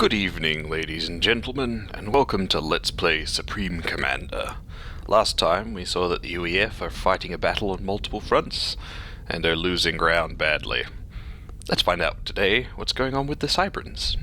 Good evening, ladies and gentlemen, and welcome to Let's Play Supreme Commander. Last time we saw that the UEF are fighting a battle on multiple fronts, and are losing ground badly. Let's find out today what's going on with the Cybrans.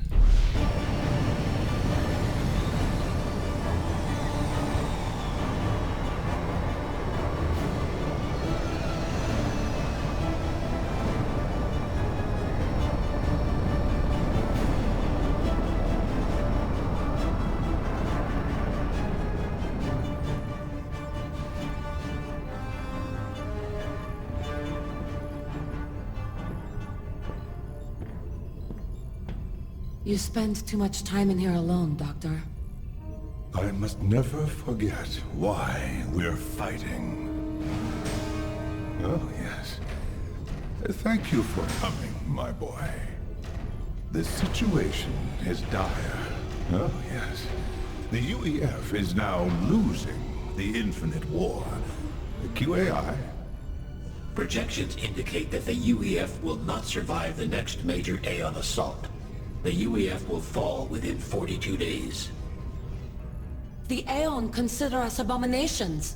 You spend too much time in here alone, Doctor. I must never forget why we're fighting. Oh, yes. Thank you for coming, my boy. The situation is dire. Oh, yes. The UEF is now losing the Infinite War. The QAI? Projections indicate that the UEF will not survive the next major Aeon assault. The UEF will fall within 42 days. The Aeon consider us abominations.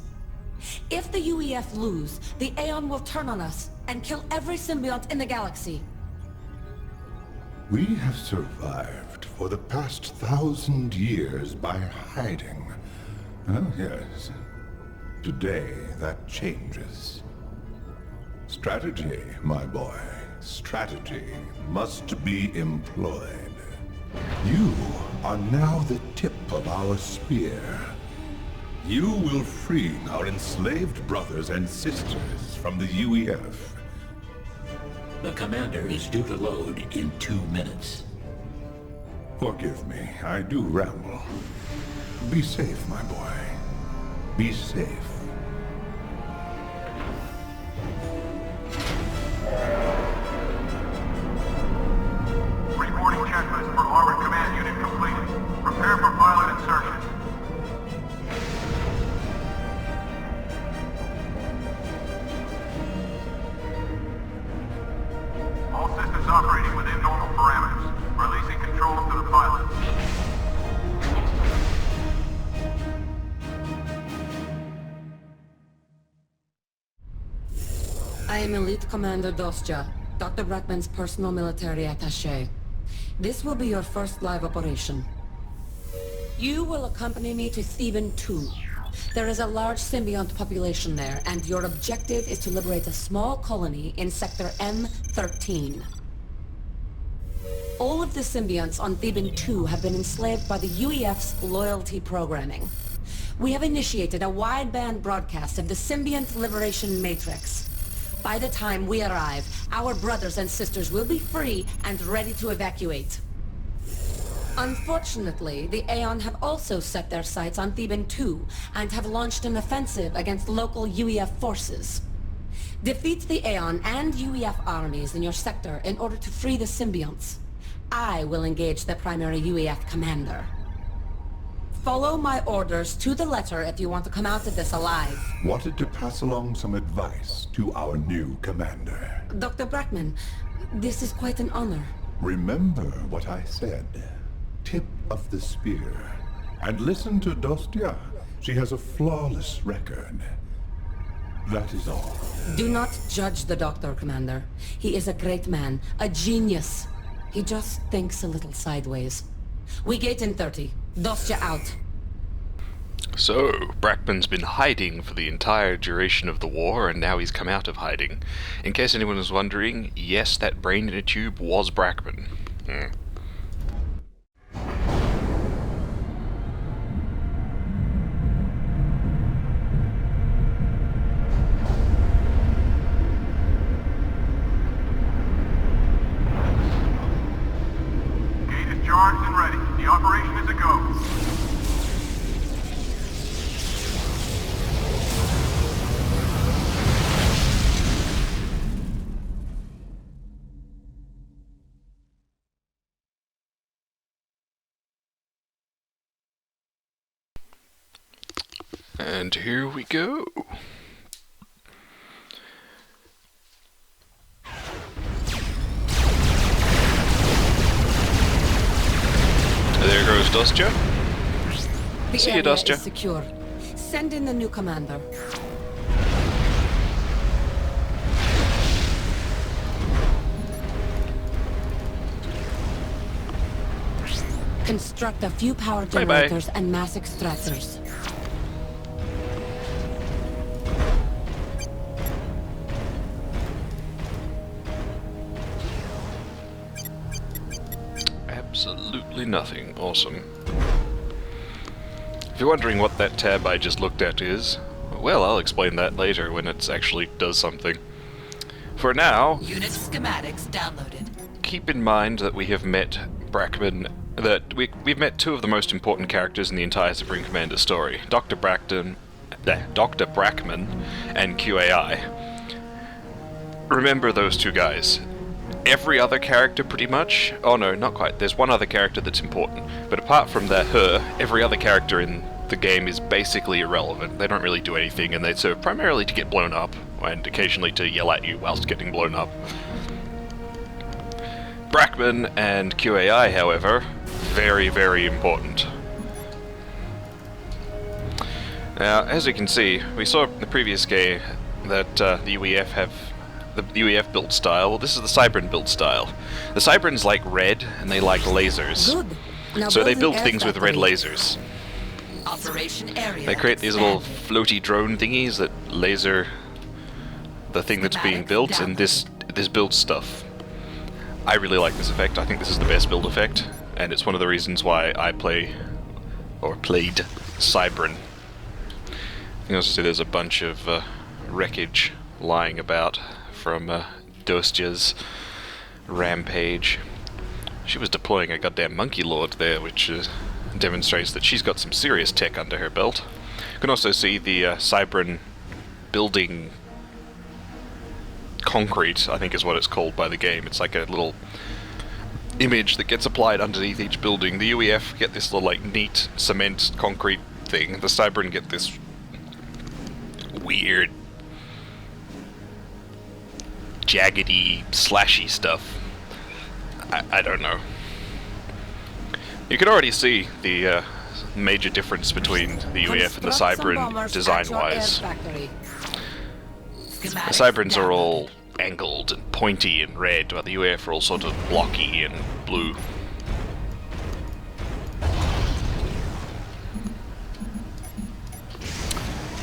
If the UEF lose, the Aeon will turn on us and kill every symbiont in the galaxy. We have survived for the past 1,000 years by hiding. Oh, yes. Today, that changes. Strategy, my boy. Strategy must be employed. You are now the tip of our spear. You will free our enslaved brothers and sisters from the UEF. The commander is due to load in 2 minutes. Forgive me, I do ramble. Be safe, my boy. Be safe. Reporting checklist for Armored Command Unit completed. Prepare for pilot insertion. All systems operating within normal parameters. Releasing controls to the pilot. I am Elite Commander Dostja, Dr. Brackman's personal military attaché. This will be your first live operation. You will accompany me to Theban 2. There is a large symbiont population there, and your objective is to liberate a small colony in Sector M13. All of the symbionts on Theban 2 have been enslaved by the UEF's loyalty programming. We have initiated a wideband broadcast of the Symbiont Liberation Matrix. By the time we arrive, our brothers and sisters will be free and ready to evacuate. Unfortunately, the Aeon have also set their sights on Theban 2 and have launched an offensive against local UEF forces. Defeat the Aeon and UEF armies in your sector in order to free the symbionts. I will engage the primary UEF commander. Follow my orders to the letter if you want to come out of this alive. Wanted to pass along some advice to our new commander. Dr. Brackman, this is quite an honor. Remember what I said. Tip of the spear. And listen to Dostja. She has a flawless record. That is all. Do not judge the Doctor, Commander. He is a great man, a genius. He just thinks a little sideways. We gate in 30. Dostja out. So, Brackman's been hiding for the entire duration of the war, and now he's come out of hiding. In case anyone was wondering, yes, that brain in a tube was Brackman. Gate is charged and ready. The operation is a go. And here we go. goes Dostia. The See you, area Dostia. is secure. Send in the new commander. Construct a few power Bye-bye. generators and mass extractors. Absolutely nothing. Awesome. If you're wondering what that tab I just looked at is, well, I'll explain that later when it actually does something. For now, Unit schematics downloaded. keep in mind that we have met Brackman, that we've met two of the most important characters in the entire Supreme Commander story, Dr. Brackman and QAI. Remember those two guys. Every other character pretty much, oh no, not quite, there's one other character that's important, but apart from every other character in the game is basically irrelevant. They don't really do anything, and they serve primarily to get blown up, and occasionally to yell at you whilst getting blown up. Brackman and QAI, however, very, very important. Now, as you can see, we saw in the previous game that the UEF have the UEF build style. Well, this is the Cybran build style. The Cybrans like red, and they like lasers. Good. Now So they build build an things air with red factory. lasers. Operation area. They create these little floaty drone thingies that laser the thing that's being built, and this builds stuff. I really like this effect. I think this is the best build effect, and it's one of the reasons why I played Cybran. You can also see there's a bunch of wreckage lying about from Dostia's rampage. She was deploying a goddamn monkey lord there, which demonstrates that she's got some serious tech under her belt. You can also see the Cybran building concrete, I think is what it's called by the game. It's like a little image that gets applied underneath each building. The UEF get this little like neat cement concrete thing. The Cybran get this weird jaggedy, slashy stuff. I don't know. You can already see the major difference between the UEF and the Cybran design-wise. The Cybrans are all angled and pointy and red, while the UEF are all sort of blocky and blue.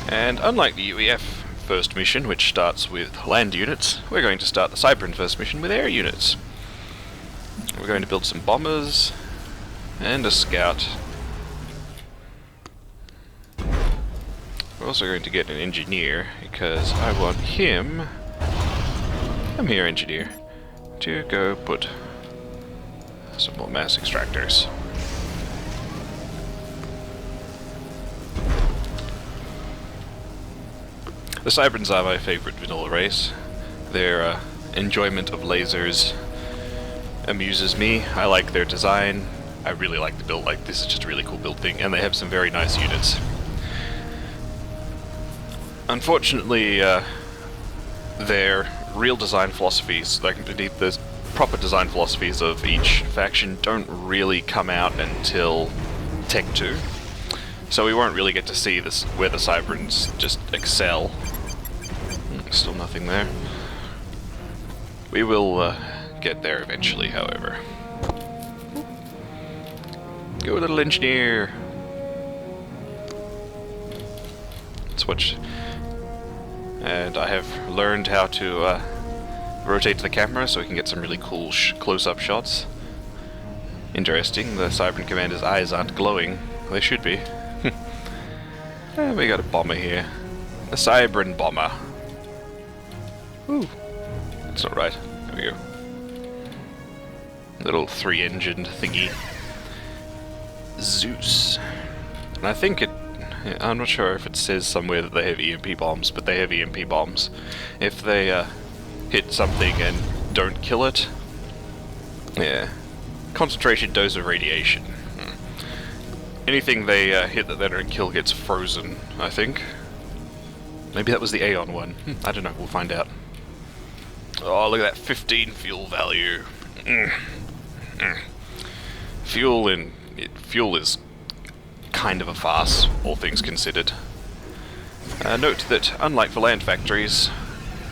And unlike the UEF first mission, which starts with land units, we're going to start the Cybran first mission with air units. We're going to build some bombers and a scout. We're also going to get an engineer, because I want him, come here engineer, to go put some more mass extractors. The Cybrans are my favorite vanilla race. Their enjoyment of lasers amuses me. I like their design. I really like the build. Like, this is just a really cool build thing, and they have some very nice units. Unfortunately, their real design philosophies, like the proper design philosophies of each faction, don't really come out until Tech 2. So we won't really get to see this where the Cybrans just excel. Still nothing there. We will get there eventually, however. Go, little engineer! Let's watch. And I have learned how to rotate the camera so we can get some really cool close-up shots. Interesting, the Cybran commander's eyes aren't glowing. They should be. We got a bomber here. A Cybran bomber. Ooh. That's not right. There we go. Little 3-engined thingy. Zeus. And I think I'm not sure if it says somewhere that they have EMP bombs, but they have EMP bombs. If they hit something and don't kill it, yeah. Concentration dose of radiation. Anything they hit that they don't kill gets frozen, I think. Maybe that was the Aeon one. I don't know, we'll find out. Oh, look at that 15 fuel value. Fuel in fuel is kind of a farce, all things considered. Note that, unlike for land factories,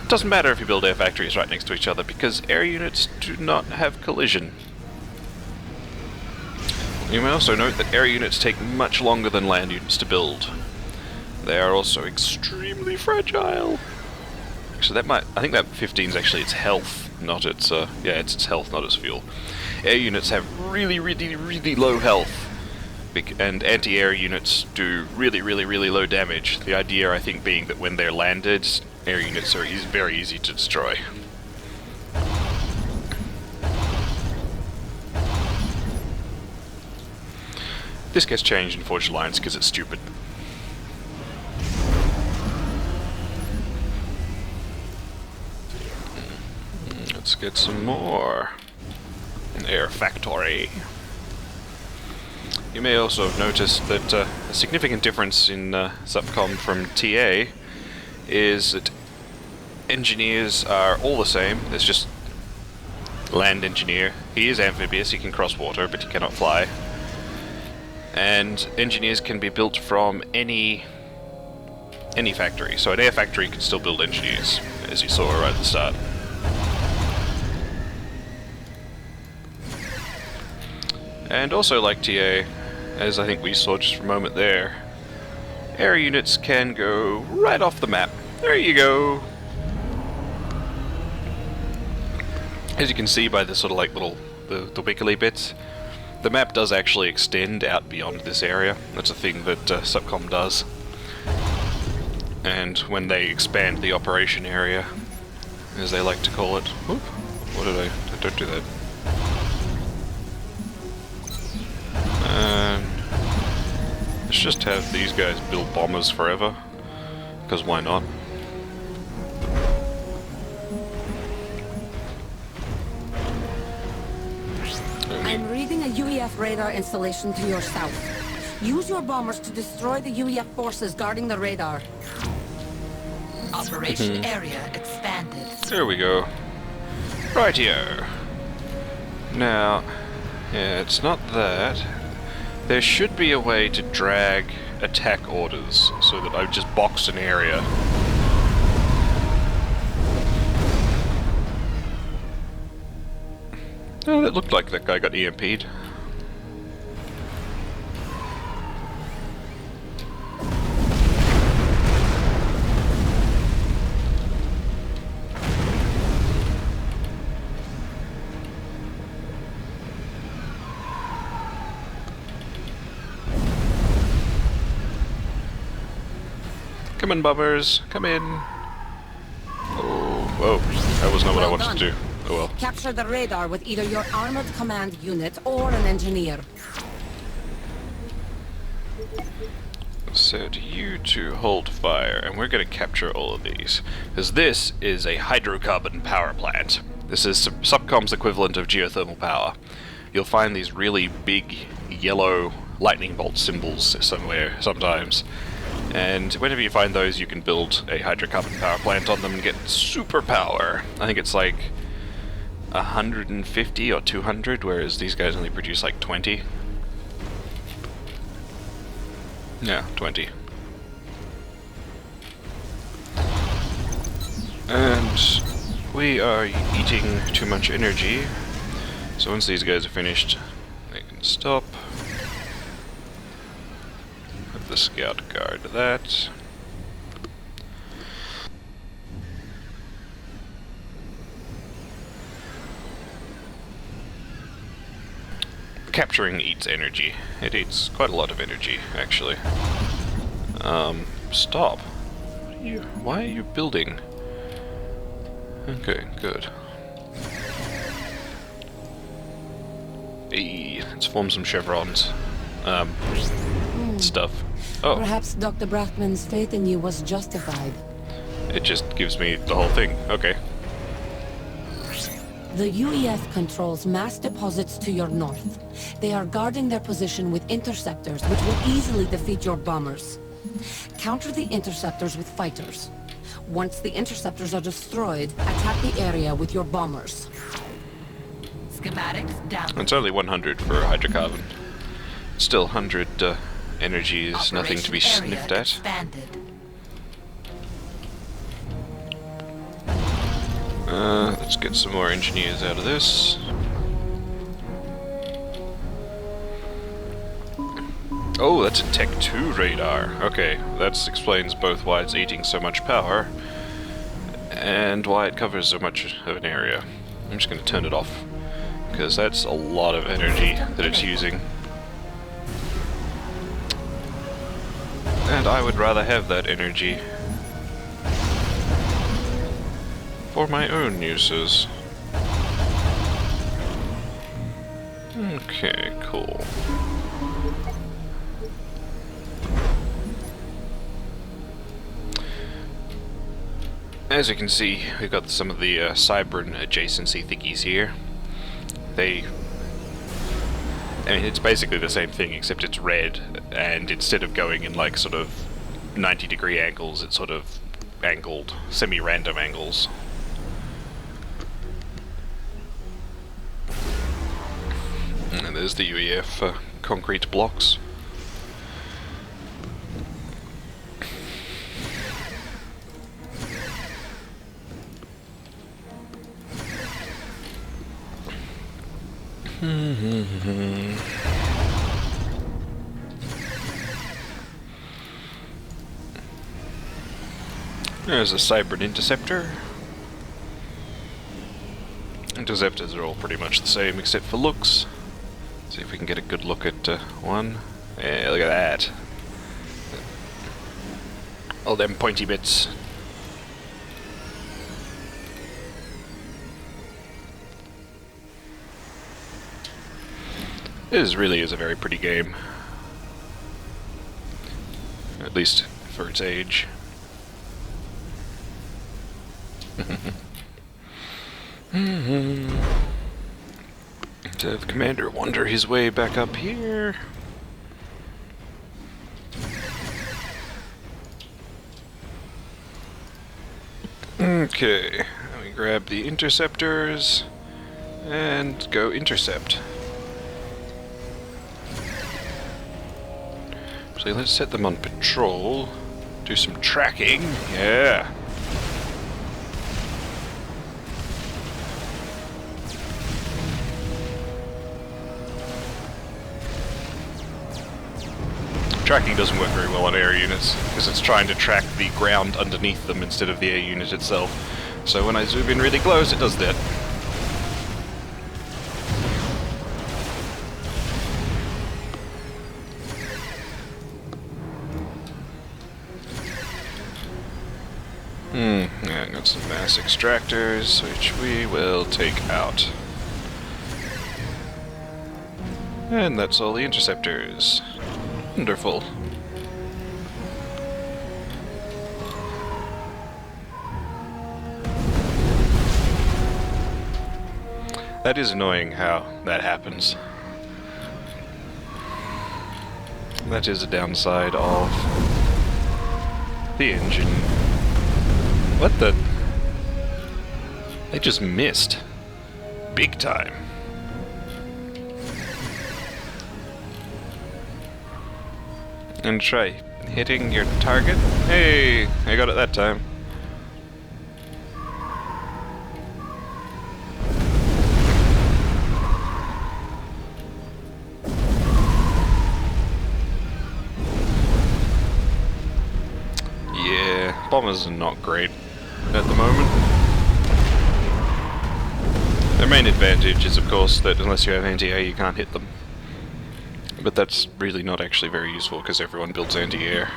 it doesn't matter if you build air factories right next to each other, because air units do not have collision. You may also note that air units take much longer than land units to build. They are also extremely fragile. Actually, I think that 15 is actually its health, not its, yeah, it's its health, not its fuel. Air units have really, really, really low health, and anti-air units do really, really, really low damage. The idea, I think, being that when they're landed, air units are very easy to destroy. This gets changed in Forged Alliance because it's stupid. Let's get some more. An air factory. You may also have noticed that a significant difference in Subcom from TA is that engineers are all the same. There's just land engineer. He is amphibious, he can cross water, but he cannot fly. And engineers can be built from any factory. So an air factory can still build engineers, as you saw right at the start. And also, like TA, as I think we saw just for a moment there, air units can go right off the map. There you go! As you can see by the sort of like the wiggly bits, the map does actually extend out beyond this area. That's a thing that Subcom does. And when they expand the operation area, as they like to call it... Whoop, what did I... Don't do that. Let's just have these guys build bombers forever, because why not? I'm reading a UEF radar installation to your south. Use your bombers to destroy the UEF forces guarding the radar. Operation area expanded. There we go. Right here. Now, yeah, it's not that. There should be a way to drag attack orders so that I just box an area. Oh, that looked like that guy got EMP'd. Come in, bombers. Come in. Oh, whoa. That was not what I wanted to do. Oh well. Capture the radar with either your armored command unit or an engineer. Set you to hold fire, and we're going to capture all of these. Because this is a hydrocarbon power plant. This is Subcom's equivalent of geothermal power. You'll find these really big yellow lightning bolt symbols somewhere, sometimes. And whenever you find those, you can build a hydrocarbon power plant on them and get super power. I think it's like 150 or 200, whereas these guys only produce like 20. Yeah, 20. And we are eating too much energy, so once these guys are finished, they can stop. Have the scout guard that. Capturing eats energy. It eats quite a lot of energy, actually. Stop. Why are you building? Okay, good. Hey, let's form some chevrons. Stuff. Oh. Perhaps Dr. Brackman's faith in you was justified. It just gives me the whole thing. Okay. The UEF controls mass deposits to your north. They are guarding their position with interceptors, which will easily defeat your bombers. Counter the interceptors with fighters. Once the interceptors are destroyed, attack the area with your bombers. Schematics down. It's only 100 for a hydrocarbon. Still, 100 energy is nothing to be Operation area sniffed at. expanded. Let's get some more engineers out of this. Oh, that's a Tech 2 radar. Okay, that explains both why it's eating so much power and why it covers so much of an area. I'm just going to turn it off, because that's a lot of energy that it's using. And I would rather have that energy for my own uses. Okay, cool. As you can see, we've got some of the Cybran adjacency thickies here. I mean, it's basically the same thing, except it's red, and instead of going in like sort of 90-degree angles, it's sort of angled, semi-random angles. And there's the UEF concrete blocks. There's a Cybran interceptor. Interceptors are all pretty much the same except for looks. See if we can get a good look at one. Yeah, look at that. All them pointy bits. This really is a very pretty game. At least for its age. To have the commander wander his way back up here. Okay, let me grab the interceptors and go intercept. So let's set them on patrol, do some tracking, yeah. Tracking doesn't work very well on air units, because it's trying to track the ground underneath them instead of the air unit itself. So when I zoom in really close, it does that. Yeah, got some mass extractors, which we will take out. And that's all the interceptors. Wonderful. That is annoying how that happens. That is a downside of the engine. What the? They just missed. Big time. And try hitting your target. Hey, I got it that time. Yeah, bombers are not great at the moment. Their main advantage is, of course, that unless you have anti-air, you can't hit them. But that's really not actually very useful because everyone builds anti-air.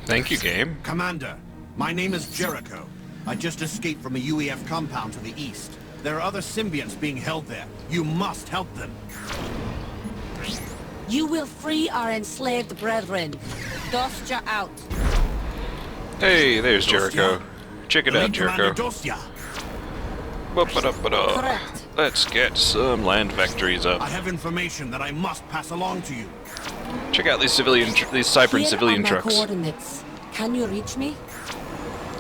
Thank you, game. Commander, my name is Jericho. I just escaped from a UEF compound to the east. There are other symbians being held there. You must help them. You will free our enslaved brethren. Dostya out. Hey, there's Jericho. Check it out, Commander Jericho. Dostya. Correct. Let's get some land factories up. I have information that I must pass along to you. Check out these Cybran Here civilian are my trucks. coordinates. Can you reach me?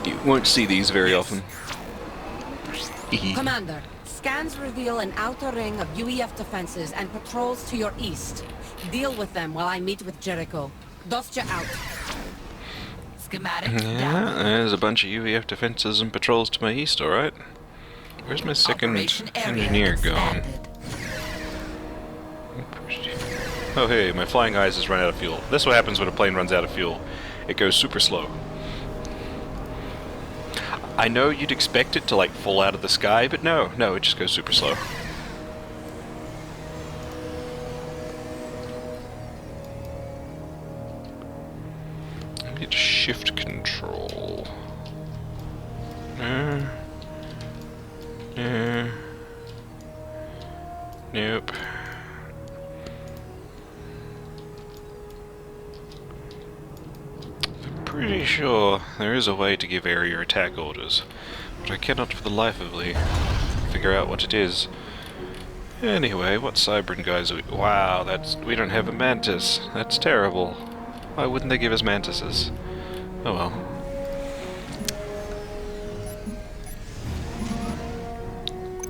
You won't see these very often. Commander, scans reveal an outer ring of UEF defenses and patrols to your east. Deal with them while I meet with Jericho. Dostya out. Schematic Yeah, down. there's a bunch of UEF defenses and patrols to my east, alright. Where's my second Operation area engineer going? expanded. Oh hey, my flying eyes has run out of fuel. This is what happens when a plane runs out of fuel. It goes super slow. I know you'd expect it to like fall out of the sky, but no, it just goes super slow. Get shift control. Nope. Pretty sure there is a way to give area attack orders, but I cannot for the life of me figure out what it is. Anyway, what Cybran guys are we? Wow, we don't have a mantis. That's terrible. Why wouldn't they give us mantises? Oh well.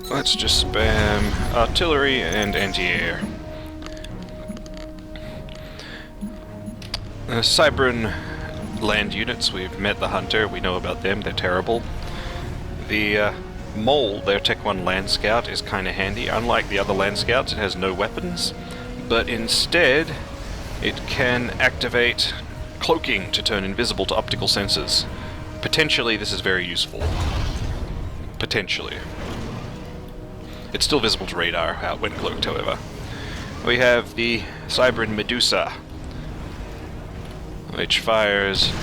Let's just spam artillery and anti-air. Cybran land units, we've met the Hunter, we know about them, they're terrible. The Mole, their Tech 1 Land Scout, is kinda handy. Unlike the other Land Scouts, it has no weapons, but instead it can activate cloaking to turn invisible to optical sensors. Potentially this is very useful. Potentially. It's still visible to radar when cloaked, however. We have the Cybran Medusa, which fires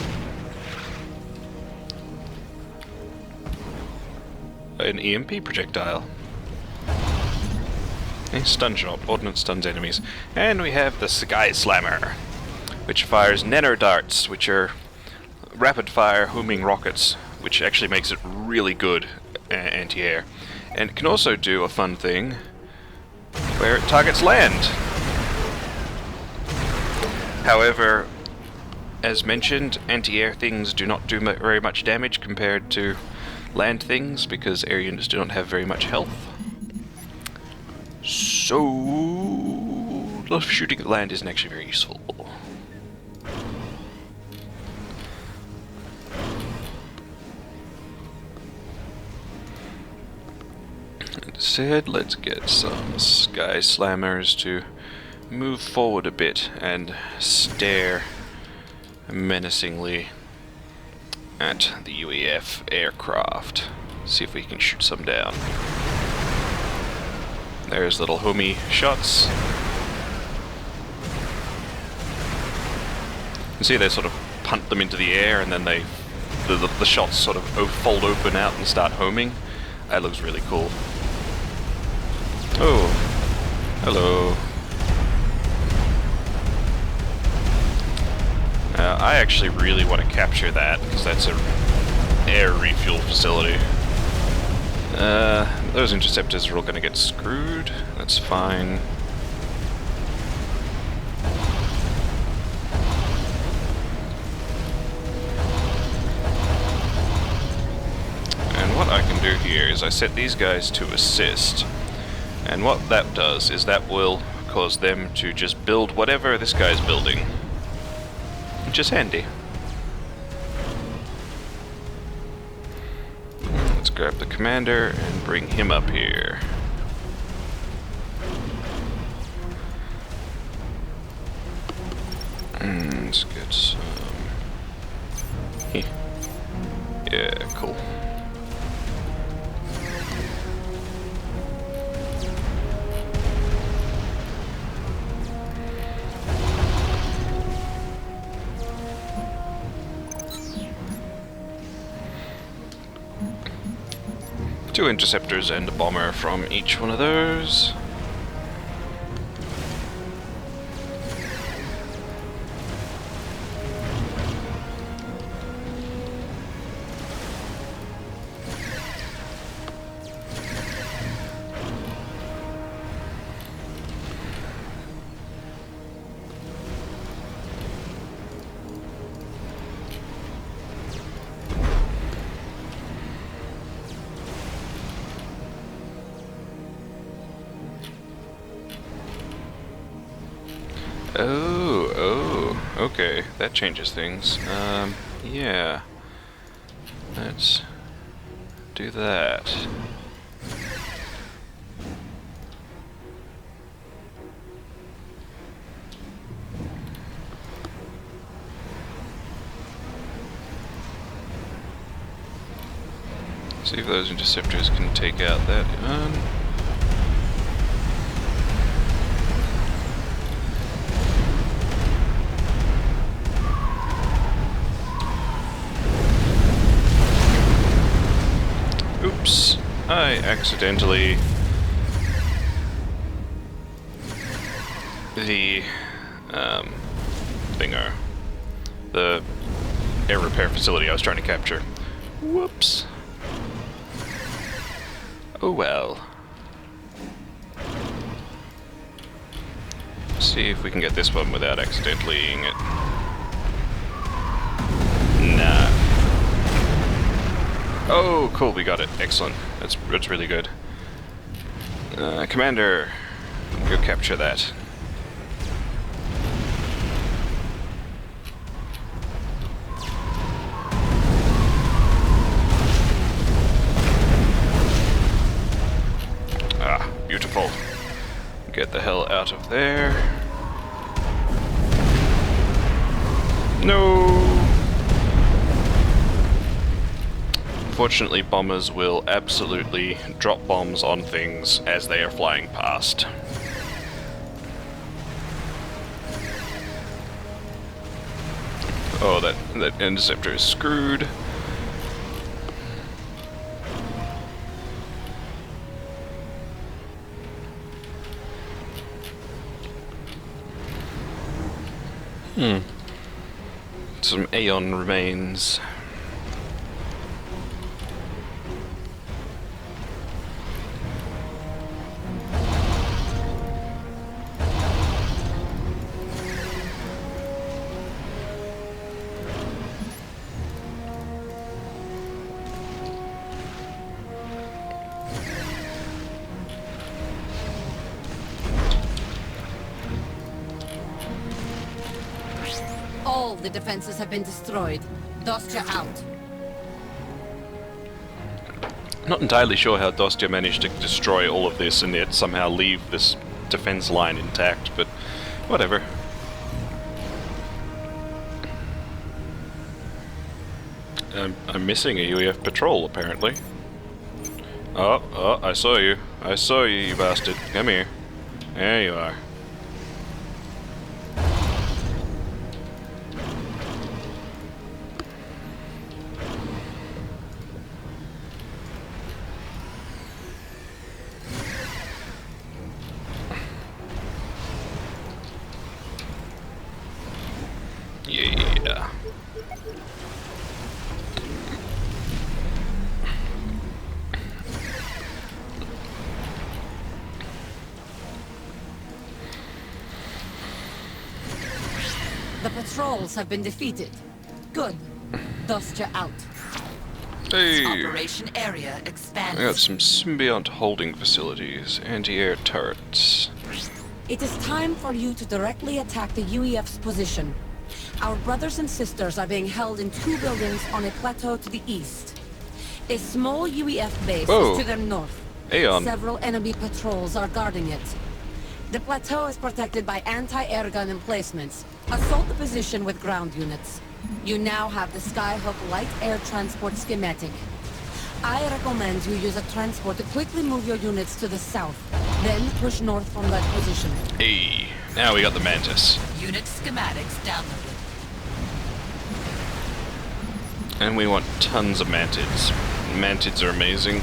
an EMP projectile. A stun shot. Ordnance stuns enemies. And we have the Sky Slammer, which fires nano darts, which are rapid-fire homing rockets, which actually makes it really good anti-air. And it can also do a fun thing where it targets land. However, as mentioned, anti-air things do not do very much damage compared to land things because air units do not have very much health. So, shooting at land isn't actually very useful. Instead, let's get some Sky Slammers to move forward a bit and stare menacingly at the UEF aircraft. See if we can shoot some down. There's little homie shots. You can see they sort of punt them into the air and then the shots sort of fold open out and start homing. That looks really cool. Oh, hello. I actually really want to capture that, because that's an air refuel facility. Those interceptors are all going to get screwed. That's fine. And what I can do here is I set these guys to assist. And what that does is that will cause them to just build whatever this guy's building. Which is handy. Let's grab the commander and bring him up here. Let's get some... Yeah, cool. Two interceptors and a bomber from each one of those. Oh, okay. That changes things. Yeah. Let's do that. See if those interceptors can take out that gun. Oops, I accidentally... The thinger. The air repair facility I was trying to capture. Whoops. Oh well. See if we can get this one without accidentally eating it. Nah. Oh, cool, we got it. Excellent. That's really good. Commander, go capture that. Beautiful. Get the hell out of there. No! Fortunately, bombers will absolutely drop bombs on things as they are flying past. Oh, that interceptor is screwed. Some Aeon remains. All the defenses have been destroyed. Dostya out. Not entirely sure how Dostya managed to destroy all of this and yet somehow leave this defense line intact, but whatever. I'm missing a UEF patrol, apparently. Oh, I saw you. I saw you, you bastard. Come here. There you are. Yeah. The patrols have been defeated. Good. Dostya out. Hey, Operation area expands. I got some symbiont holding facilities, anti-air turrets. It is time for you to directly attack the UEF's position. Our brothers and sisters are being held in 2 buildings on a plateau to the east. A small UEF base Whoa. is to their north. Aeon. Several enemy patrols are guarding it. The plateau is protected by anti-air gun emplacements. Assault the position with ground units. You now have the Skyhook light air transport schematic. I recommend you use a transport to quickly move your units to the south, then push north from that position. Hey, now we got the Mantis. Unit schematics downloaded. And we want tons of mantids. Mantids are amazing.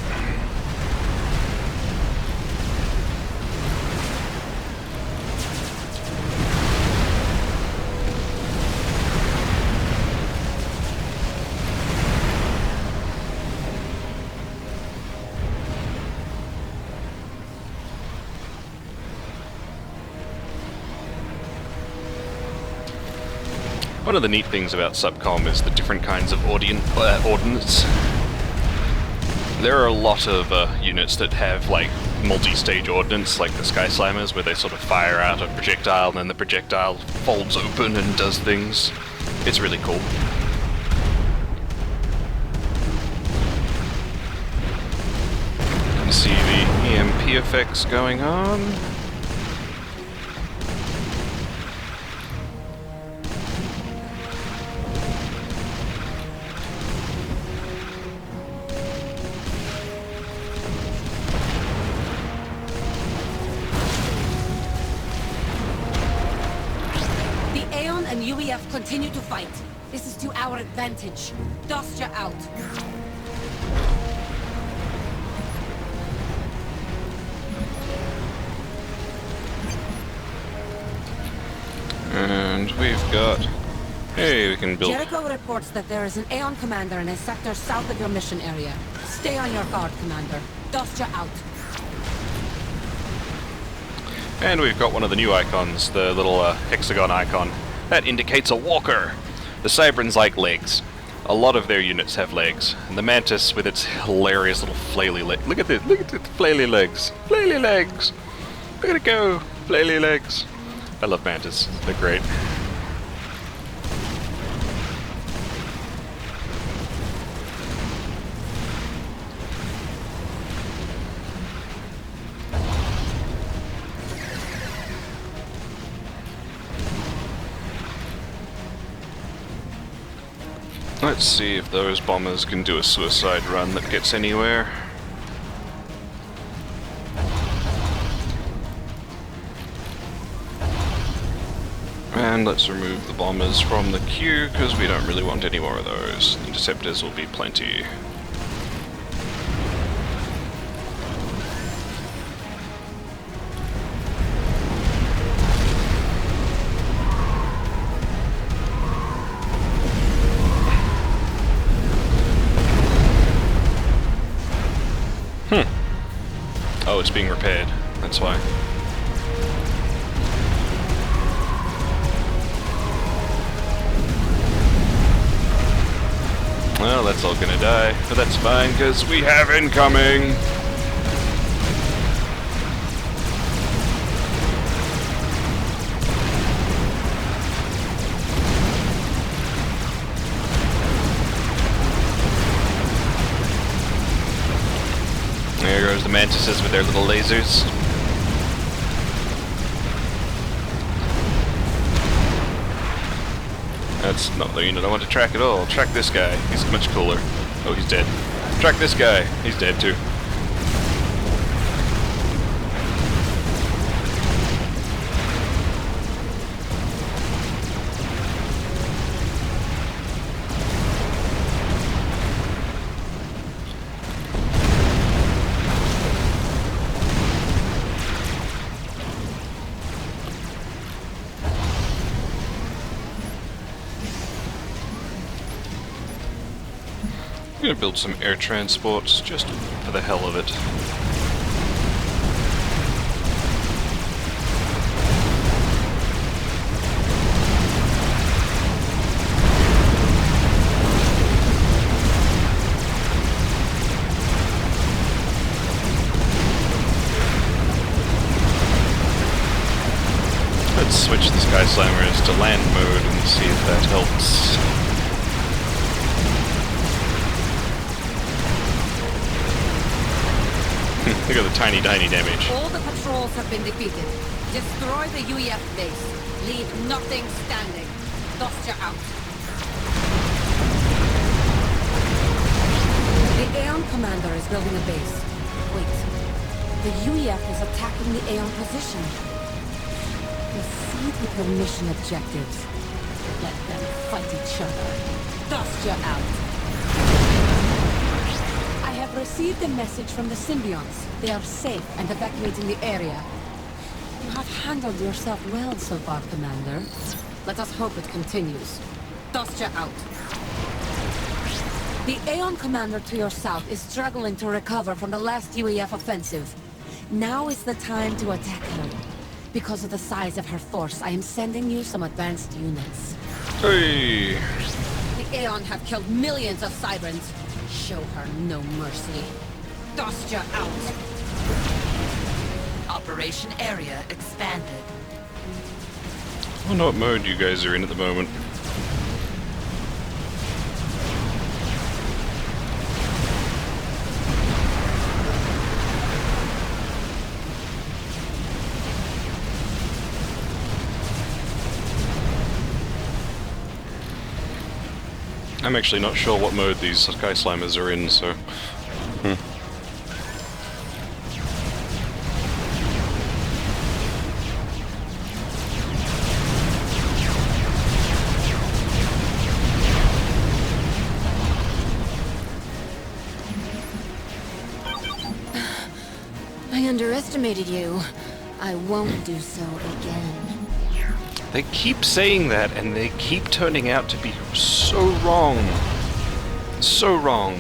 One of the neat things about Subcom is the different kinds of ordnance. There are a lot of units that have like multi-stage ordnance, like the Sky Slammers, where they sort of fire out a projectile and then the projectile folds open and does things. It's really cool. You can see the EMP effects going on. Aeon and UEF continue to fight. This is to our advantage. Dostya out. And we've got... Hey, we can build... Jericho reports that there is an Aeon commander in a sector south of your mission area. Stay on your guard, Commander. Dostya out. And we've got one of the new icons, the little hexagon icon. That indicates a walker. The Cybrans like legs. A lot of their units have legs. And the Mantis with its hilarious little flaily leg. Look at this, look at the flaily legs. Flaily legs! Look at it go! Flaily legs. I love Mantis, they're great. Let's see if those bombers can do a suicide run that gets anywhere. And let's remove the bombers from the queue, because we don't really want any more of those. Interceptors will be plenty. Oh, it's being repaired. That's why. Well, that's all gonna die, but that's fine, because we have incoming! There goes the Mantises with their little lasers. That's not the unit I want to track at all. Track this guy. He's much cooler. Oh, he's dead. Track this guy. He's dead too. I'm gonna build some air transports just for the hell of it. Let's switch the Sky Slammers to land mode and see if that helps. Look at the tiny damage. All the patrols have been defeated. Destroy the UEF base. Leave nothing standing. Dostya out. The Aeon commander is building a base. Wait. The UEF is attacking the Aeon position. Proceed with your mission objectives. Let them fight each other. Dostya out. I have received a message from the symbians. They are safe and evacuating the area. You have handled yourself well so far, Commander. Let us hope it continues. Dostya out. The Aeon commander to your south is struggling to recover from the last UEF offensive. Now is the time to attack her. Because of the size of her force, I am sending you some advanced units. Hey! The Aeon have killed millions of Cybrans. show her no mercy. Dust ya out! Operation area expanded. I don't know what mode you guys are in at the moment. I'm actually not sure what mode these Sky Slimers are in, so... I underestimated you. I won't do so again. They keep saying that, and they keep turning out to be so wrong. So wrong.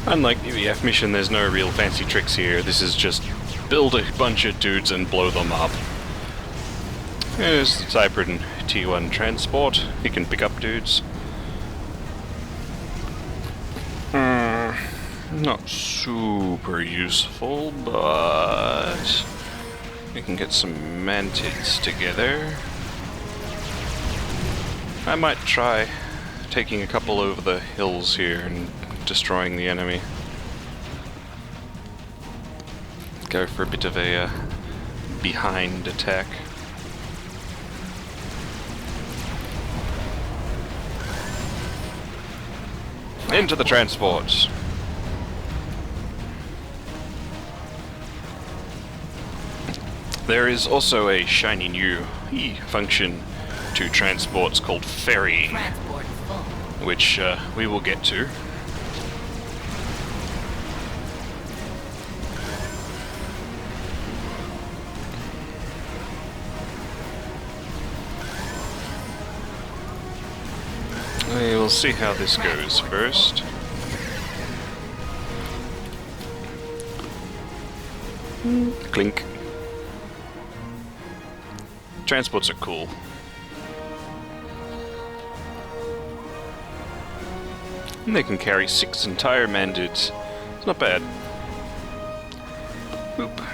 Unlike UEF mission, there's no real fancy tricks here. This is just build a bunch of dudes and blow them up. Here's the Cybran T1 transport. You can pick up dudes. Not super useful, but we can get some mantids together. I might try taking a couple over the hills here and destroying the enemy. Go for a bit of a behind attack. Into the transports. There is also a shiny new function to transports called ferrying, Transport full. which we will get to. We will see how this goes first. Clink. Transports are cool. And they can carry 6 entire mandids. It's not bad. Boop.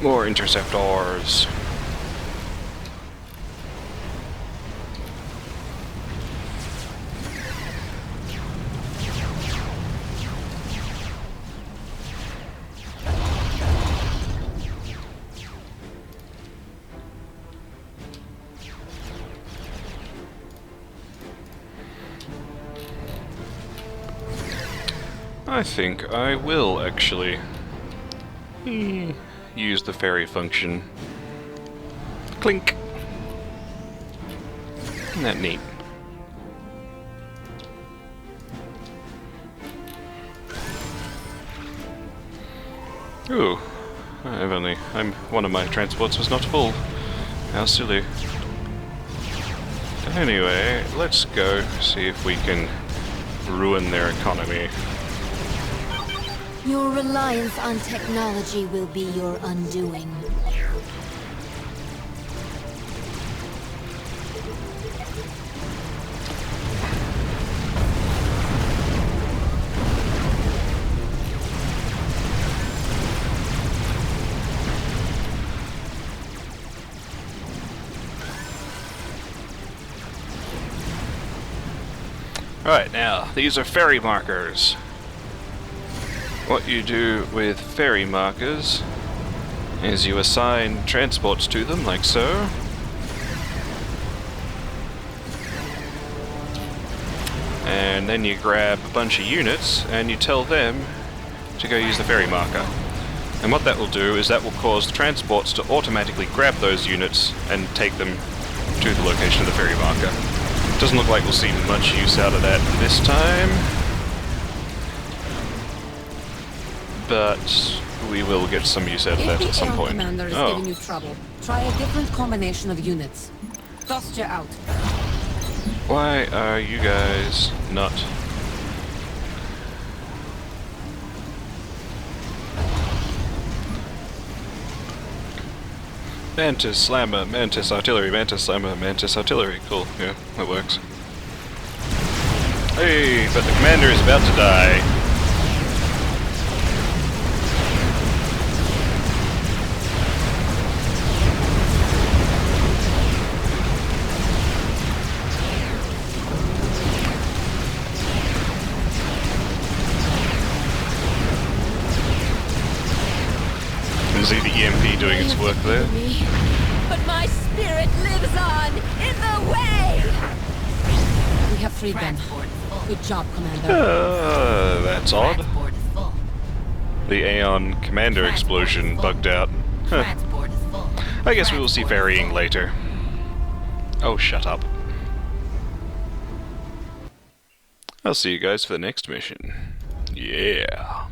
More interceptors. I think I will actually use the ferry function. Clink. Isn't that neat? Ooh, one of my transports was not full. How silly. Anyway, let's go see if we can ruin their economy. Your reliance on technology will be your undoing. Right, now, these are ferry markers. What you do with ferry markers is you assign transports to them, like so. and then you grab a bunch of units and you tell them to go use the ferry marker. And what that will do is that will cause the transports to automatically grab those units and take them to the location of the ferry marker. Doesn't look like we'll see much use out of that this time, but we will get some use out of that at some point. If the Aeon commander is giving you trouble, try a different combination of units. Dust you out. Why are you guys not? Mantis, Slammer, Mantis, Artillery, Mantis, Slammer, Mantis, Artillery. Cool, yeah, that works. Hey, but the commander is about to die. See the EMP doing its work there. But my spirit lives on in the way! We have freed them. Good job, Commander. That's odd. The Aeon commander explosion bugged out. Huh. I guess we will see ferrying later. Oh, shut up. I'll see you guys for the next mission. Yeah.